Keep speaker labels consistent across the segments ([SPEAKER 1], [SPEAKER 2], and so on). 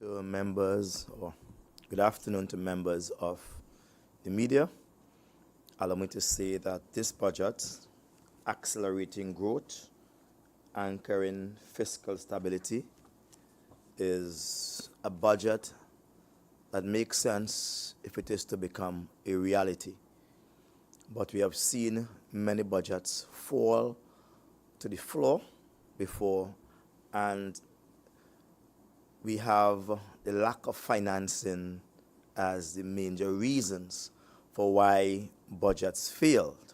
[SPEAKER 1] To members, or good afternoon to members of the media. Allow me to say that this budget, accelerating growth, anchoring fiscal stability, is a budget that makes sense if it is to become a reality. But we have seen many budgets fall to the floor before, and we have the lack of financing as the major reasons for why budgets failed.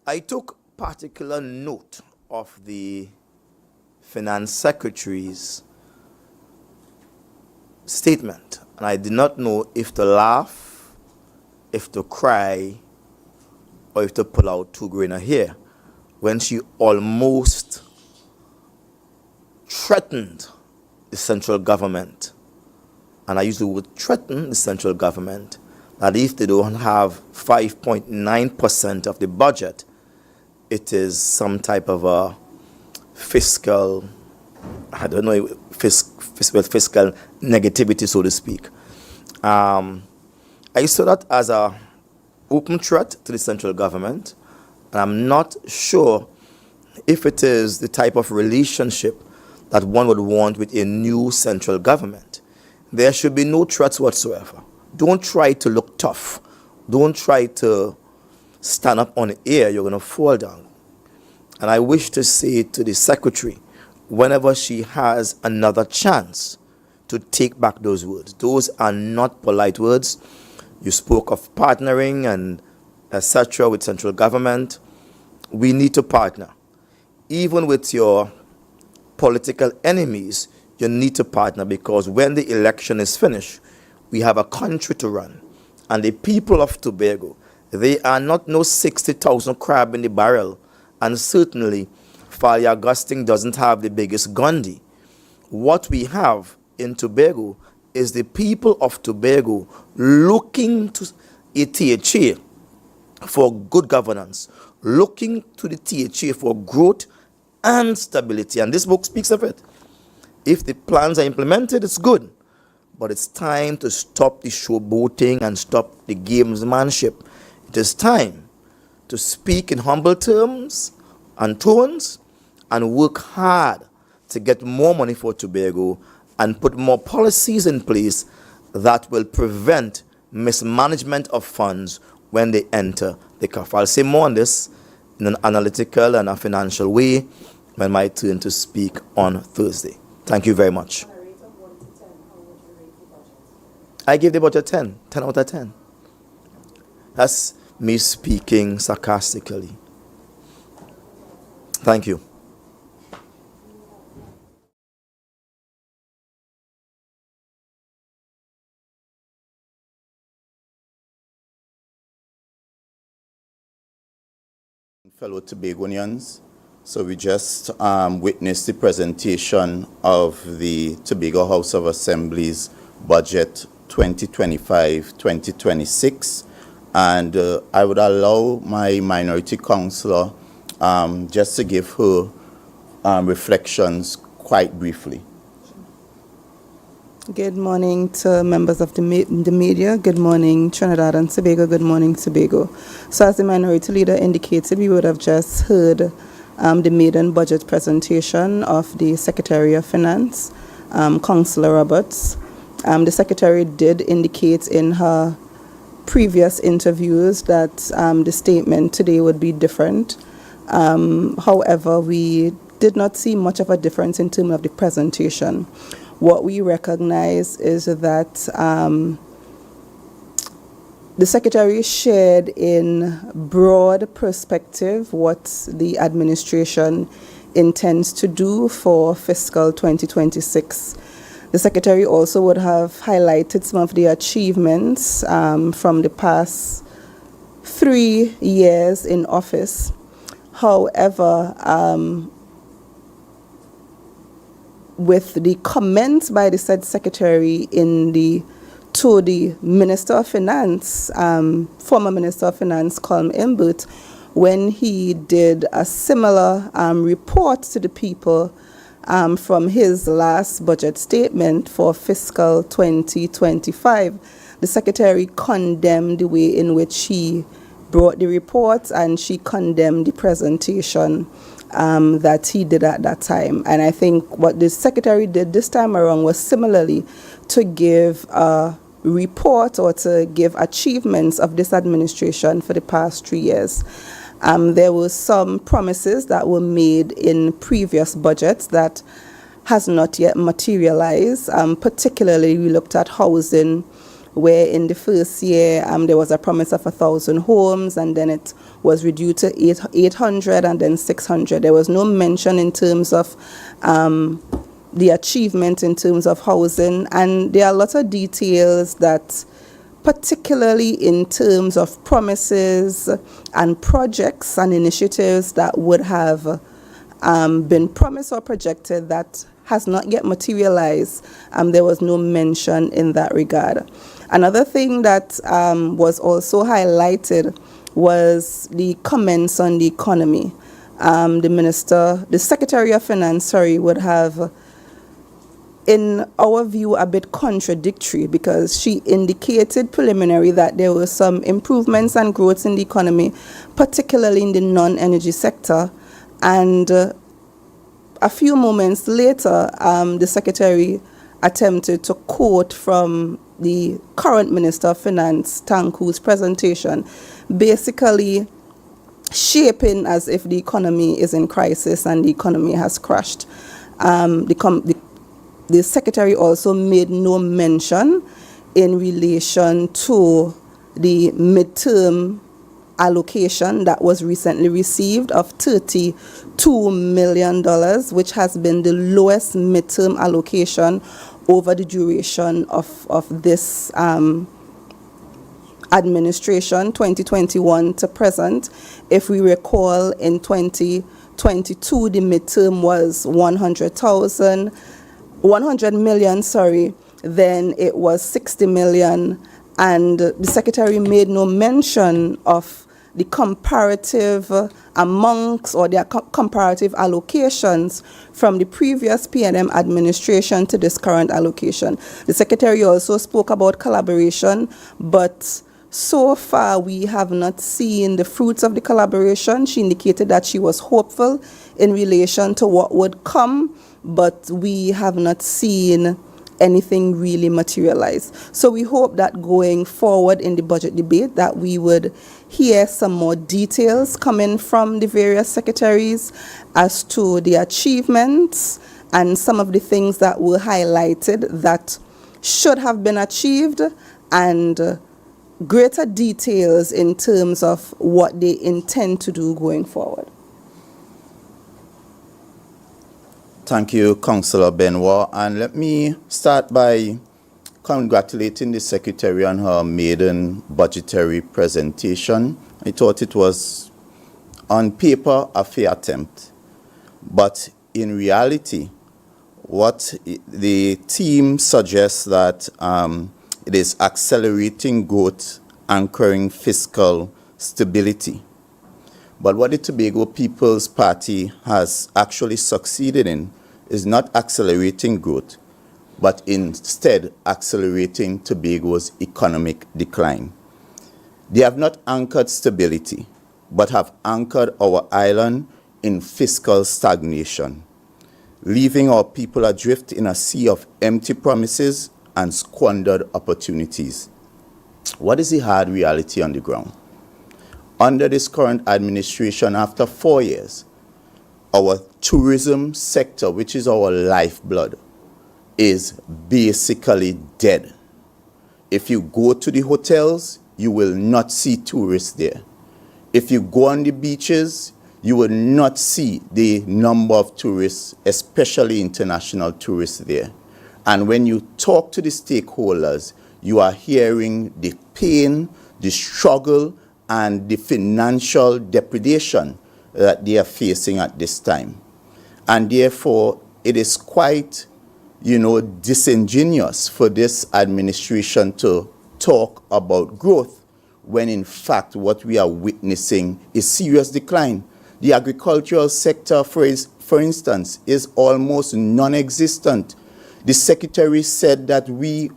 [SPEAKER 1] I took particular note of the Finance Secretary's statement, and I did not know if to laugh, if to cry, or if to pull out 2 grain of hair when she almost threatened the central government, and I use the word threaten the central government, that if they don't have 5.9% of the budget, it is some type of a fiscal, I don't know, fiscal negativity, so to speak. I saw that as an open threat to the central government, and I'm not sure if it is the type of relationship that one would want with a new central government. There should be no threats whatsoever. Don't try to look tough. Don't try to stand up on the air. You're going to fall down. And I wish to say to the secretary, whenever she has another chance, to take back those words. Those are not polite words. You spoke of partnering and etc. with central government. We need to partner. Even with your political enemies, you need to partner, because when the election is finished, we have a country to run. And the people of Tobago, they are not no 60,000 crab in the barrel, and certainly Fali Augustine doesn't have the biggest Gandhi. What we have in Tobago is the people of Tobago looking to a THA for good governance, looking to the THA for growth and stability. And this book speaks of it. If the plans are implemented, it's good. But it's time to stop the showboating and stop the gamesmanship. It is time to speak in humble terms and tones and work hard to get more money for Tobago and put more policies in place that will prevent mismanagement of funds when they enter the coffers. I'll say more on this in an analytical and a financial way when my turn to speak on Thursday. Thank you very much. I give the budget 10 out of 10. That's me speaking sarcastically. Thank you.
[SPEAKER 2] Fellow Tobagonians, so we just witnessed the presentation of the Tobago House of Assembly's budget 2025-2026, and I would allow my minority councillor just to give her reflections quite briefly.
[SPEAKER 3] Good morning to members of the media. Good morning, Trinidad and Tobago. Good morning, Tobago. So as the minority leader indicated, we would have just heard the maiden budget presentation of the Secretary of Finance, Councillor Roberts. The Secretary did indicate in her previous interviews that the statement today would be different. However, we did not see much of a difference in terms of the presentation. What we recognize is that the Secretary shared in broad perspective what the administration intends to do for fiscal 2026. The Secretary also would have highlighted some of the achievements from the past 3 years in office. However, with the comments by the said Secretary to the Minister of Finance, former Minister of Finance, Colm Imbert, when he did a similar report to the people from his last budget statement for fiscal 2025. The Secretary condemned the way in which she brought the report, and she condemned the presentation that he did at that time. And I think what the Secretary did this time around was similarly to give a report or to give achievements of this administration for the past 3 years. There were some promises that were made in previous budgets that has not yet materialized. Particularly, we looked at housing, where in the first year there was a promise of 1,000 homes, and then it was reduced to 800 and then 600. There was no mention in terms of the achievement in terms of housing, and there are a lot of details that, particularly in terms of promises and projects and initiatives that would have been promised or projected that has not yet materialized. There was no mention in that regard. Another thing that was also highlighted was the comments on the economy. The Secretary of Finance, would have, in our view, a bit contradictory, because she indicated preliminary that there were some improvements and growth in the economy, particularly in the non-energy sector. And a few moments later, the Secretary attempted to quote from the current Minister of Finance, Tanku's presentation, basically shaping as if the economy is in crisis and the economy has crashed. The Secretary also made no mention in relation to the midterm allocation that was recently received of $32 million, which has been the lowest midterm allocation over the duration of this administration, 2021 to present. If we recall, in 2022, the midterm was 100 million, then it was 60 million, and the Secretary made no mention of the comparative amounts or their comparative allocations from the previous PNM administration to this current allocation. The Secretary also spoke about collaboration, but so far we have not seen the fruits of the collaboration. She indicated that she was hopeful in relation to what would come, but we have not seen anything really materialize. So we hope that going forward in the budget debate that we would hear some more details coming from the various secretaries as to the achievements and some of the things that were highlighted that should have been achieved, and greater details in terms of what they intend to do going forward.
[SPEAKER 2] Thank you, Councillor Benoit. And let me start by congratulating the Secretary on her maiden budgetary presentation. I thought it was, on paper, a fair attempt. But in reality, what the team suggests that it is accelerating growth, anchoring fiscal stability. But what the Tobago People's Party has actually succeeded in is not accelerating growth, but instead accelerating Tobago's economic decline. They have not anchored stability, but have anchored our island in fiscal stagnation, leaving our people adrift in a sea of empty promises and squandered opportunities. What is the hard reality on the ground? Under this current administration, after 4 years, our tourism sector, which is our lifeblood, is basically dead. If you go to the hotels, you will not see tourists there. If you go on the beaches, you will not see the number of tourists, especially international tourists there. And when you talk to the stakeholders, you are hearing the pain, the struggle, and the financial depredation that they are facing at this time. And therefore, it is quite, disingenuous for this administration to talk about growth when in fact what we are witnessing is serious decline. The agricultural sector, for for instance, is almost non-existent. The secretary said that the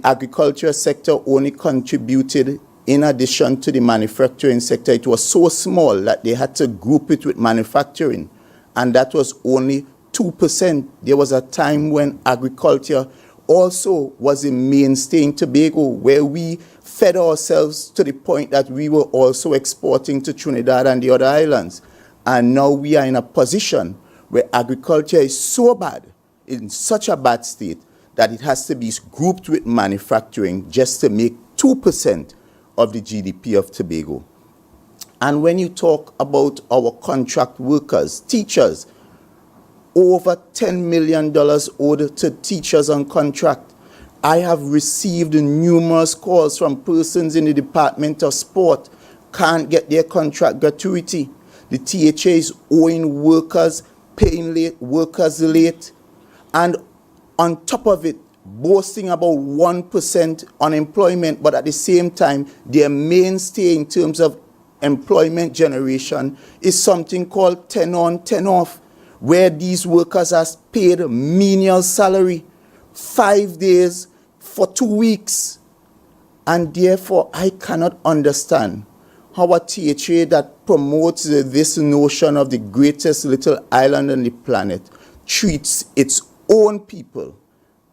[SPEAKER 2] agriculture sector only contributed, in addition to the manufacturing sector, it was so small that they had to group it with manufacturing, and that was only 2%. There was a time when agriculture also was a mainstay in Tobago, where we fed ourselves to the point that we were also exporting to Trinidad and the other islands. And now we are in a position where agriculture is so bad, in such a bad state, that it has to be grouped with manufacturing just to make 2% of the GDP of Tobago. And when you talk about our contract workers, teachers, over $10 million owed to teachers on contract. I have received numerous calls from persons in the Department of Sport, can't get their contract gratuity. The THA is owing workers, paying workers late, and on top of it, boasting about 1% unemployment, but at the same time, their mainstay in terms of employment generation is something called 10 on, 10 off, where these workers are paid menial salary, 5 days for 2 weeks. And therefore, I cannot understand how a THA that promotes this notion of the greatest little island on the planet treats its own people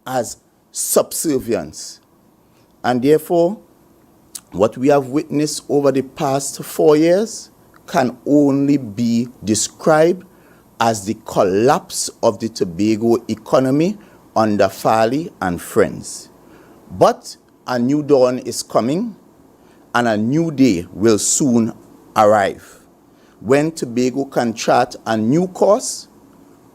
[SPEAKER 2] as subservience. And therefore, what we have witnessed over the past 4 years can only be described as the collapse of the Tobago economy under Farley and friends. But a new dawn is coming, and a new day will soon arrive, when Tobago can chart a new course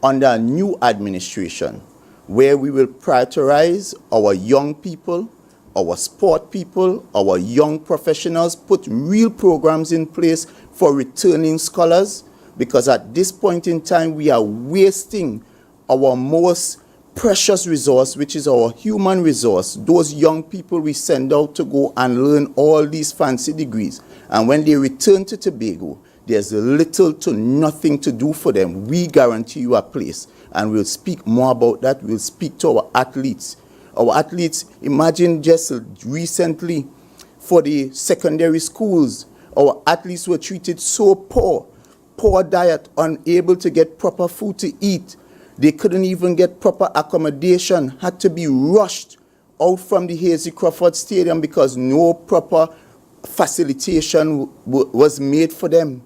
[SPEAKER 2] under a new administration, where we will prioritize our young people, our sport people, our young professionals, put real programs in place for returning scholars, because at this point in time, we are wasting our most precious resource, which is our human resource, those young people we send out to go and learn all these fancy degrees. And when they return to Tobago, there's little to nothing to do for them. We guarantee you a place. And we'll speak more about that. We'll speak to our athletes. Our athletes, imagine just recently for the secondary schools, our athletes were treated so poor diet, unable to get proper food to eat. They couldn't even get proper accommodation, had to be rushed out from the Hazy Crawford Stadium because no proper facilitation was made for them.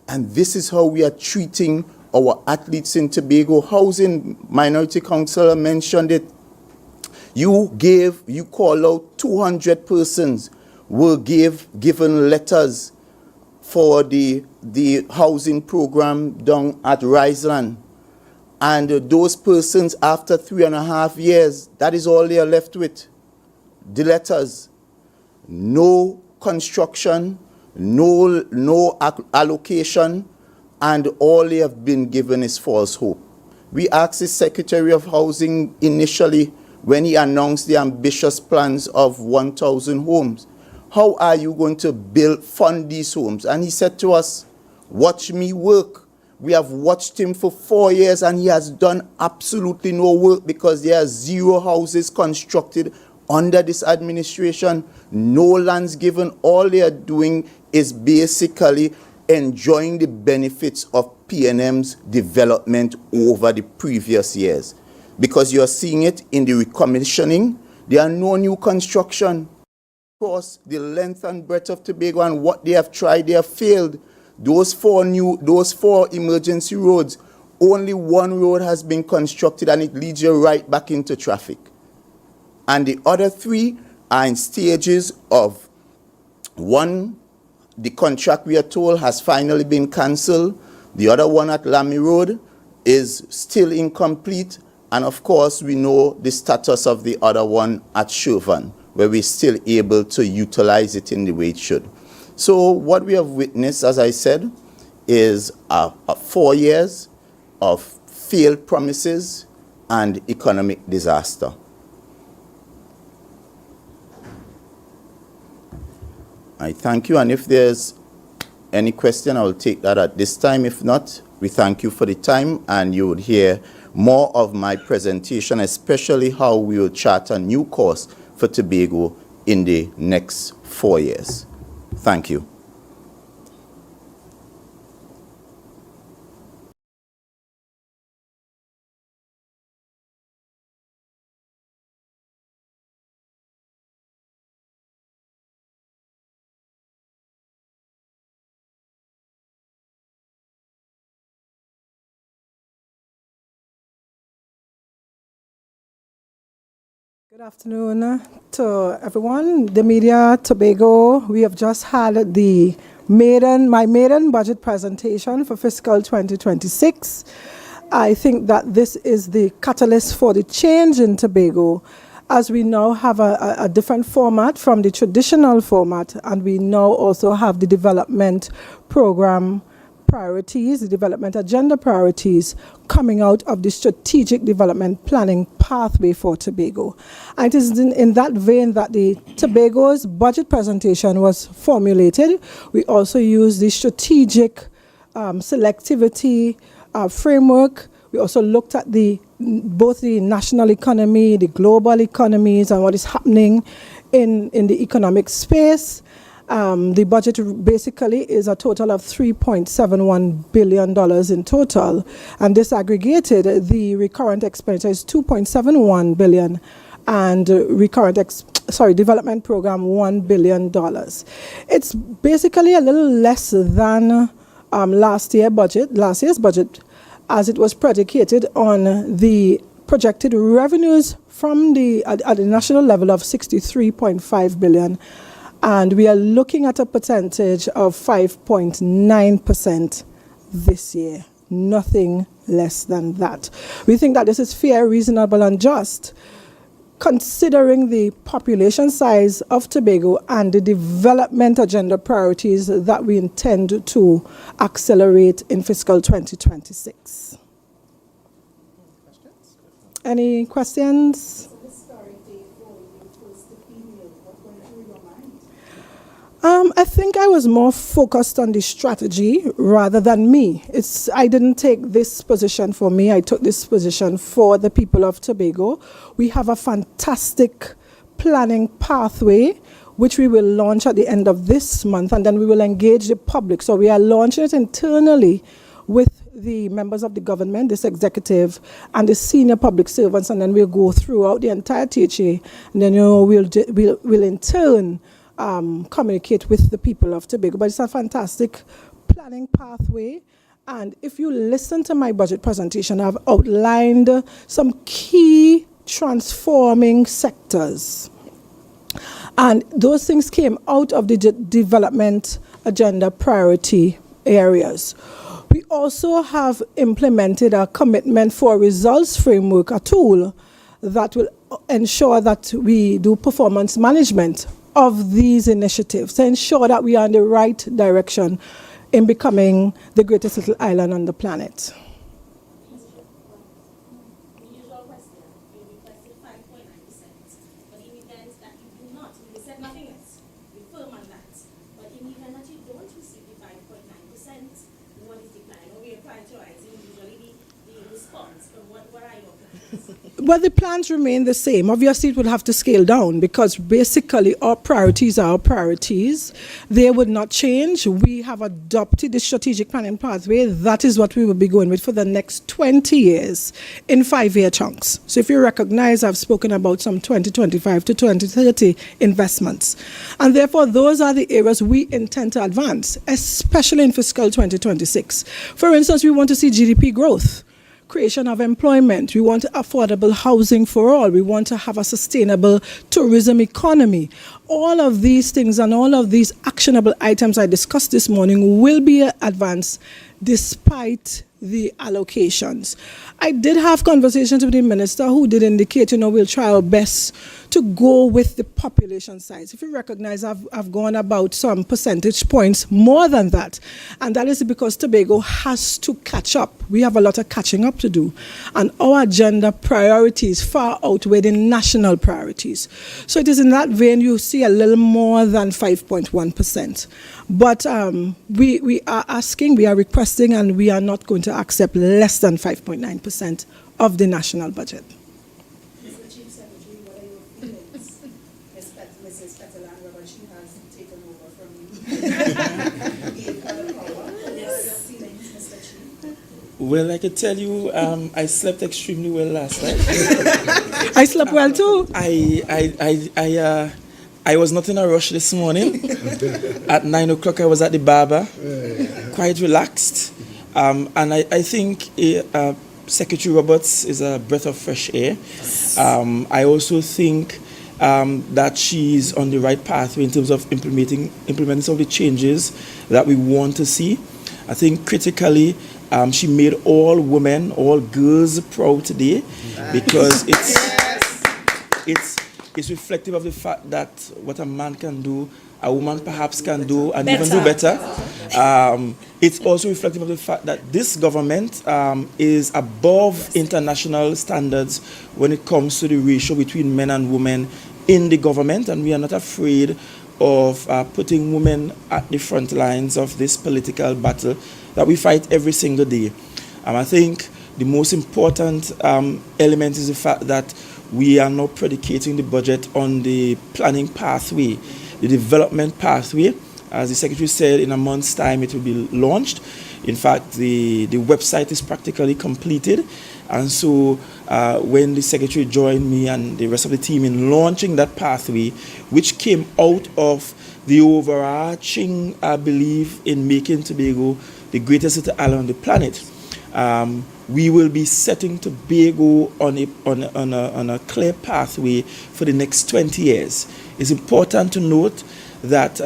[SPEAKER 2] And this is how we are treating our athletes in Tobago. Housing Minority Councillor mentioned it. You call out 200 persons were given letters for the housing program down at Riseland. And those persons, after 3.5 years, that is all they are left with. The letters. No construction, no allocation, and all they have been given is false hope. We asked the Secretary of Housing initially, when he announced the ambitious plans of 1,000 homes, how are you going to fund these homes? And he said to us, watch me work. We have watched him for 4 years, and he has done absolutely no work, because there are 0 houses constructed under this administration, no lands given. All they are doing is basically enjoying the benefits of PNM's development over the previous years. Because you are seeing it in the recommissioning, there are no new construction across the length and breadth of Tobago, and what they have tried, they have failed. Those four emergency roads, only one road has been constructed, and it leads you right back into traffic. And the other 3 are in stages of, one, the contract we are told has finally been cancelled. The other one at Lamy Road is still incomplete. And of course, we know the status of the other one at Chauvin, where we're still able to utilize it in the way it should. So what we have witnessed, as I said, is 4 years of failed promises and economic disaster. I thank you, and if there's any question, I will take that at this time. If not, We thank you for the time, and you would hear more of my presentation, especially how we will chart a new course for Tobago in the next 4 years. Thank you.
[SPEAKER 4] Good afternoon to everyone. The media, Tobago, we have just had my maiden budget presentation for fiscal 2026. I think that this is the catalyst for the change in Tobago, as we now have a different format from the traditional format, and we now also have the development program priorities, the development agenda priorities coming out of the strategic development planning pathway for Tobago. And it is in that vein that the Tobago's budget presentation was formulated. We also used the strategic selectivity framework. We also looked at both the national economy, the global economies, and what is happening in the economic space. The budget basically is a total of $3.71 billion in total, and disaggregated, the recurrent expenditure is $2.71 billion, and development program $1 billion. It's basically a little less than last year's budget, as it was predicated on the projected revenues from at the national level of $63.5 billion. And we are looking at a percentage of 5.9% this year, nothing less than that. We think that this is fair, reasonable, and just, considering the population size of Tobago and the development agenda priorities that we intend to accelerate in fiscal 2026. Any questions? I think I was more focused on the strategy rather than me. I didn't take this position for me. I took this position for the people of Tobago. We have a fantastic planning pathway, which we will launch at the end of this month, and then we will engage the public. So we are launching it internally with the members of the government, this executive, and the senior public servants, and then we'll go throughout the entire THA, and then we'll in turn communicate with the people of Tobago. But it's a fantastic planning pathway. And if you listen to my budget presentation, I've outlined some key transforming sectors. And those things came out of the development agenda priority areas. We also have implemented a commitment for results framework, a tool that will ensure that we do performance management of these initiatives to ensure that we are in the right direction in becoming the greatest little island on the planet. Well, the plans remain the same. Obviously, it would have to scale down because basically our priorities are our priorities. They would not change. We have adopted the strategic planning pathway. That is what we will be going with for the next 20 years in 5-year chunks. So if you recognize, I've spoken about some 2025 to 2030 investments. And therefore, those are the areas we intend to advance, especially in fiscal 2026. For instance, we want to see GDP growth, creation of employment. We want affordable housing for all. We want to have a sustainable tourism economy. All of these things and all of these actionable items I discussed this morning will be advanced despite the allocations. I did have conversations with the minister who did indicate, we'll try our best to go with the population size. If you recognize, I've gone about some percentage points more than that. And that is because Tobago has to catch up. We have a lot of catching up to do. And our agenda priorities far outweigh the national priorities. So it is in that vein you see a little more than 5.1%. But we are asking, we are requesting, and we are not going to accept less than 5.9% of the national budget.
[SPEAKER 3] Mr. Chief Secretary, what are your feelings? Mrs. Catalan, whether she has taken over from you. Gave her the power. What are your feelings, Mr. Chief?
[SPEAKER 5] Well, I can tell you, I slept extremely well last night.
[SPEAKER 4] I slept well too.
[SPEAKER 5] I was not in a rush this morning. At 9 o'clock, I was at the barber, quite relaxed. And I think Secretary Roberts is a breath of fresh air. I also think that she's on the right pathway in terms of implementing some of the changes that we want to see. I think critically, she made all women, all girls proud today, because it's reflective of the fact that what a man can do, a woman perhaps can do, and even do better. It's also reflective of the fact that this government is above international standards when it comes to the ratio between men and women in the government, and we are not afraid of putting women at the front lines of this political battle that we fight every single day. I think the most important element is the fact that we are now predicating the budget on the planning pathway, the development pathway. As the Secretary said, in a month's time it will be launched. In fact, the website is practically completed. And so when the Secretary joined me and the rest of the team in launching that pathway, which came out of the overarching belief in making Tobago the greatest little island on the planet, we will be setting Tobago on a clear pathway for the next 20 years. It's important to note that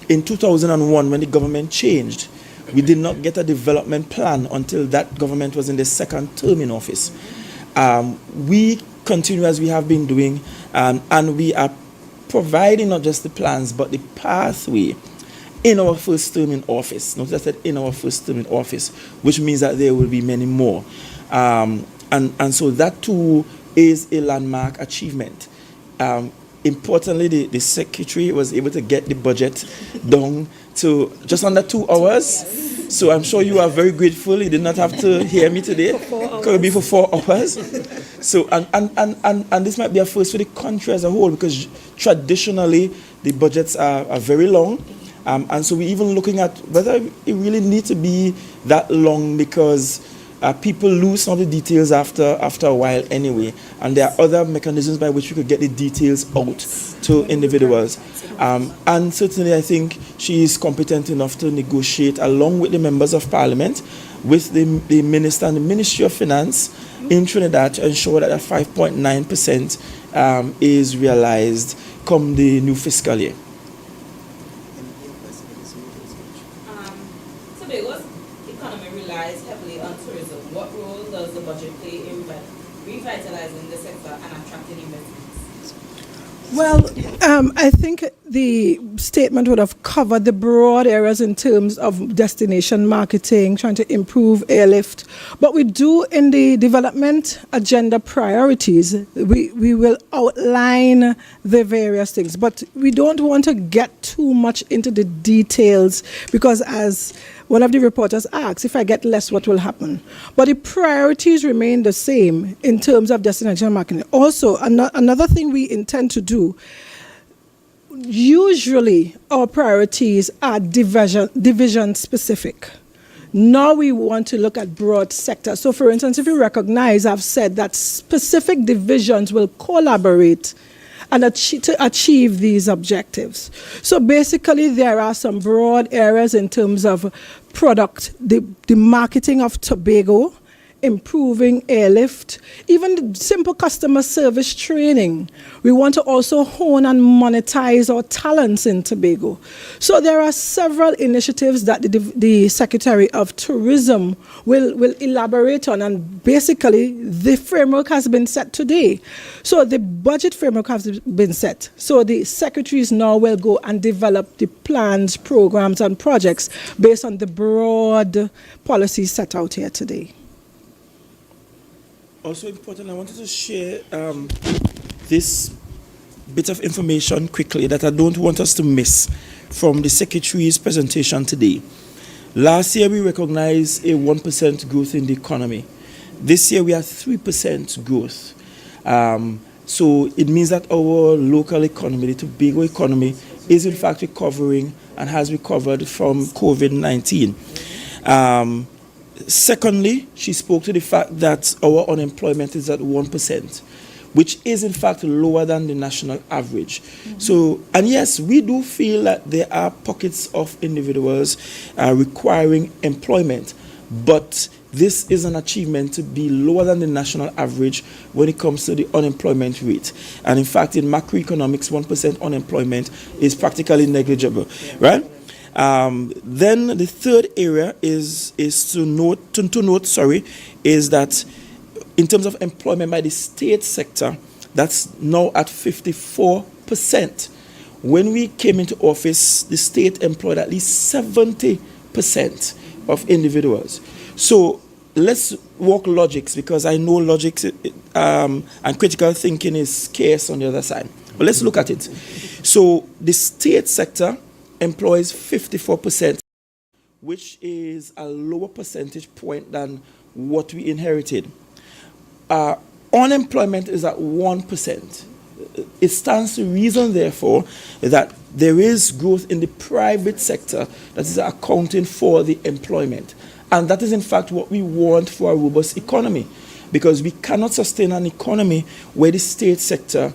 [SPEAKER 5] in 2001, when the government changed, we did not get a development plan until that government was in the second term in office. We continue as we have been doing, and we are providing not just the plans, but the pathway in our first term in office. Notice I said in our first term in office, which means that there will be many more. And so that too is a landmark achievement. Importantly, the Secretary was able to get the budget down to just under 2 hours. So I'm sure you are very grateful. You did not have to hear me today. It could be for 4 hours. So and this might be a first for the country as a whole, because traditionally the budgets are very long. And so we're even looking at whether it really needs to be that long, because people lose some of the details after a while anyway. And there are other mechanisms by which we could get the details out to individuals. And certainly I think she is competent enough to negotiate along with the members of Parliament, with the Minister and the Ministry of Finance in Trinidad, to ensure that 5.9% is realized come the new fiscal year.
[SPEAKER 6] Tobago's economy relies heavily on tourism. What role does the budget play in revitalizing the sector and attracting investments?
[SPEAKER 4] Well, I think the statement would have covered the broad areas in terms of destination marketing, trying to improve airlift. But we do, in the development agenda priorities, we will outline the various things. But we don't want to get too much into the details, because as one of the reporters asked, if I get less, what will happen? But the priorities remain the same in terms of destination marketing. Also, another thing we intend to do, usually our priorities are division specific. Now we want to look at broad sectors. So for instance, if you recognize, I've said that specific divisions will collaborate and to achieve these objectives. So basically there are some broad areas in terms of product, the marketing of Tobago improving airlift, even simple customer service training. We want to also hone and monetize our talents in Tobago. So there are several initiatives that the Secretary of Tourism will elaborate on, and basically the framework has been set today. So the budget framework has been set. So the secretaries now will go and develop the plans, programs and projects based on the broad policies set out here today.
[SPEAKER 5] Also important, I wanted to share this bit of information quickly that I don't want us to miss from the Secretary's presentation today. Last year we recognized a 1% growth in the economy. This year we have 3% growth. So it means that our local economy, the Tobago economy, is in fact recovering and has recovered from COVID-19. Secondly, she spoke to the fact that our unemployment is at 1%, which is in fact lower than the national average. So, and yes, we do feel that there are pockets of individuals requiring employment, but this is an achievement to be lower than the national average when it comes to the unemployment rate. And in fact, in macroeconomics, 1% unemployment is practically negligible, right? Then the third area is to note is that in terms of employment by the state sector, that's now at 54%. When we came into office, the state employed at least 70% of individuals. So let's walk logics, because I know logics and critical thinking is scarce on the other side. But let's look at it. So the state sector employs 54%, which is a lower percentage point than what we inherited. Unemployment is at 1%. It stands to reason, therefore, that there is growth in the private sector that is accounting for the employment. And that is, in fact, what we want for a robust economy, because we cannot sustain an economy where the state sector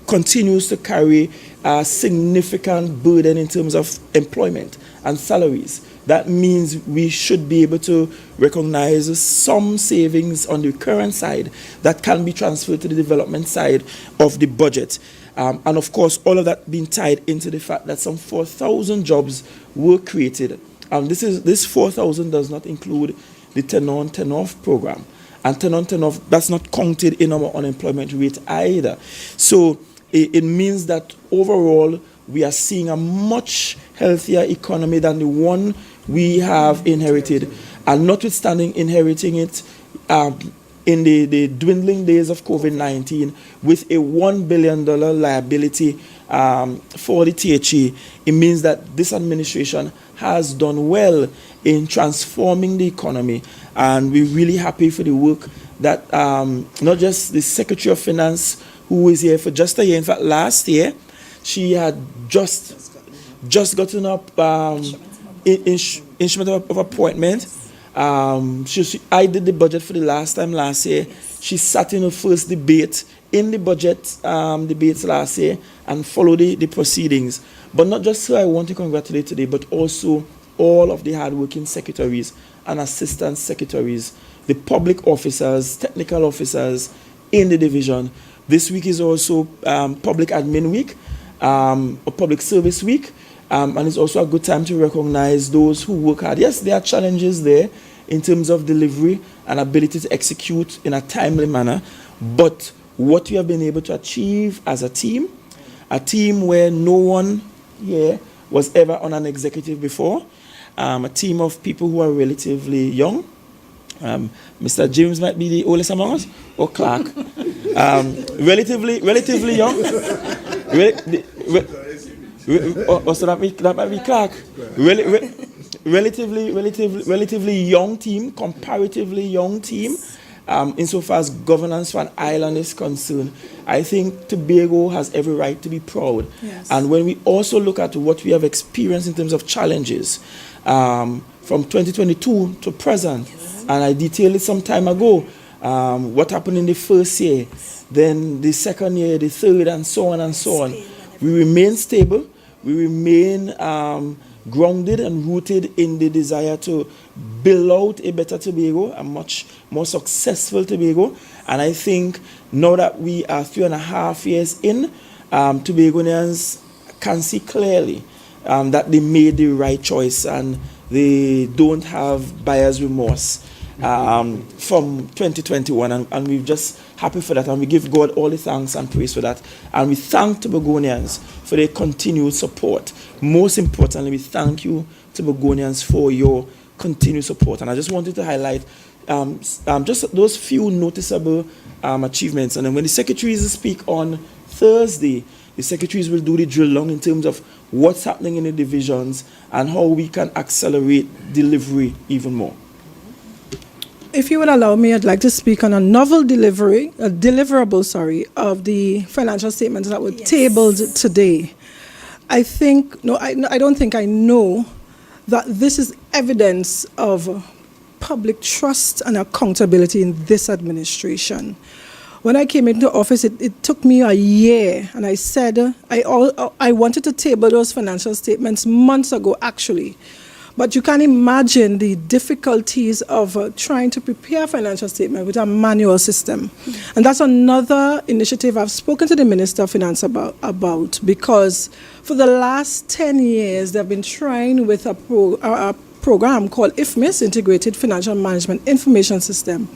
[SPEAKER 5] continues to carry a significant burden in terms of employment and salaries. That means we should be able to recognize some savings on the current side that can be transferred to the development side of the budget. And of course, all of that being tied into the fact that some 4,000 jobs were created. This 4,000 does not include the 10-on, 10-off program. And 10-on, 10-off, that's not counted in our unemployment rate either. So it means that overall, we are seeing a much healthier economy than the one we have inherited. And notwithstanding inheriting it in the dwindling days of COVID-19 with a $1 billion liability for the THE, it means that this administration has done well in transforming the economy. And we're really happy for the work that not just the Secretary of Finance, who is here for just a year, in fact, last year, she had just gotten up instrument of appointment. I did the budget for the last time last year. She sat in her first debate in the budget debates last year and followed the proceedings. But not just her I want to congratulate today, but also all of the hardworking secretaries and assistant secretaries, the public officers, technical officers in the division. This week is also Public Admin Week, or Public Service Week, and it's also a good time to recognize those who work hard. Yes, there are challenges there in terms of delivery and ability to execute in a timely manner, but what we have been able to achieve as a team where no one here was ever on an executive before, a team of people who are relatively young. Mr. James might be the oldest among us, or Clark. Relatively young. So that might be Clark. Relatively young team, comparatively young team. Insofar as governance for an island is concerned, I think Tobago has every right to be proud.
[SPEAKER 4] Yes.
[SPEAKER 5] And when we also look at what we have experienced in terms of challenges from 2022 to present, and I detailed it some time ago, what happened in the first year, then the second year, the third, and so on and so on. We remain stable. We remain grounded and rooted in the desire to build out a better Tobago, a much more successful Tobago. And I think now that we are 3.5 years in, Tobagonians can see clearly that they made the right choice and they don't have buyer's remorse from 2021, and we're just happy for that, and we give God all the thanks and praise for that, and we thank Tobagonians for their continued support. Most importantly, we thank you, Tobagonians, for your continued support. And I just wanted to highlight just those few noticeable achievements, and then when the secretaries speak on Thursday, the secretaries will do the drill down in terms of what's happening in the divisions and how we can accelerate delivery even more.
[SPEAKER 4] If you would allow me, I'd like to speak on a novel deliverable, of the financial statements that were tabled today. I don't think I know that this is evidence of public trust and accountability in this administration. When I came into office, it took me a year, and I said I wanted to table those financial statements months ago, actually. But you can imagine the difficulties of trying to prepare a financial statement with a manual system. And that's another initiative I've spoken to the Minister of Finance about, because for the last 10 years, they've been trying with a program called IFMIS, Integrated Financial Management Information System.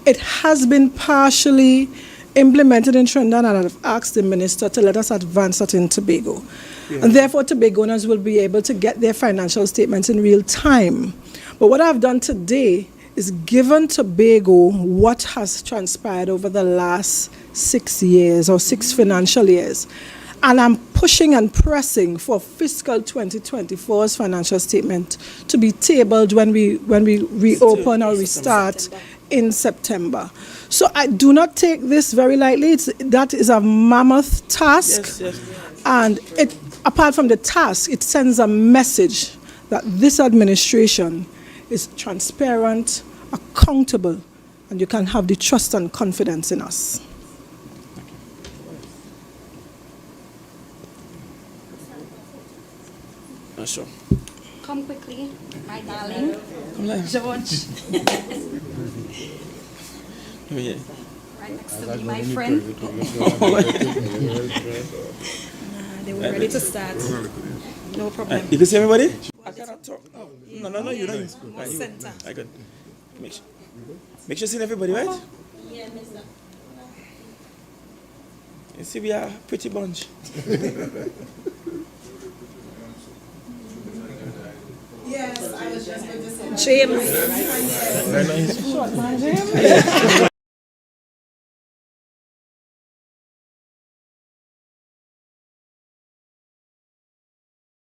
[SPEAKER 4] It has been partially implemented in Trinidad, and I've asked the Minister to let us advance that in Tobago. Yeah. And therefore, Tobagonians will be able to get their financial statements in real time. But what I've done today is given Tobago what has transpired over the last 6 years or 6 financial years. And I'm pushing and pressing for fiscal 2024's financial statement to be tabled when we reopen or restart in September. So I do not take this very lightly. That is a mammoth task. Yes. And apart from the task, it sends a message that this administration is transparent, accountable, and you can have the trust and confidence in us.
[SPEAKER 5] Sure.
[SPEAKER 7] Come quickly, my darling. George. Right next to me, my friend. They were ready to start. No problem.
[SPEAKER 5] You can see everybody? I cannot talk. Oh. No, you don't.
[SPEAKER 7] Center.
[SPEAKER 5] I can. Make sure you see everybody, right?
[SPEAKER 6] Yeah, Mr.
[SPEAKER 5] You see, we are a pretty bunch.
[SPEAKER 7] Yes, I was just going to say. James.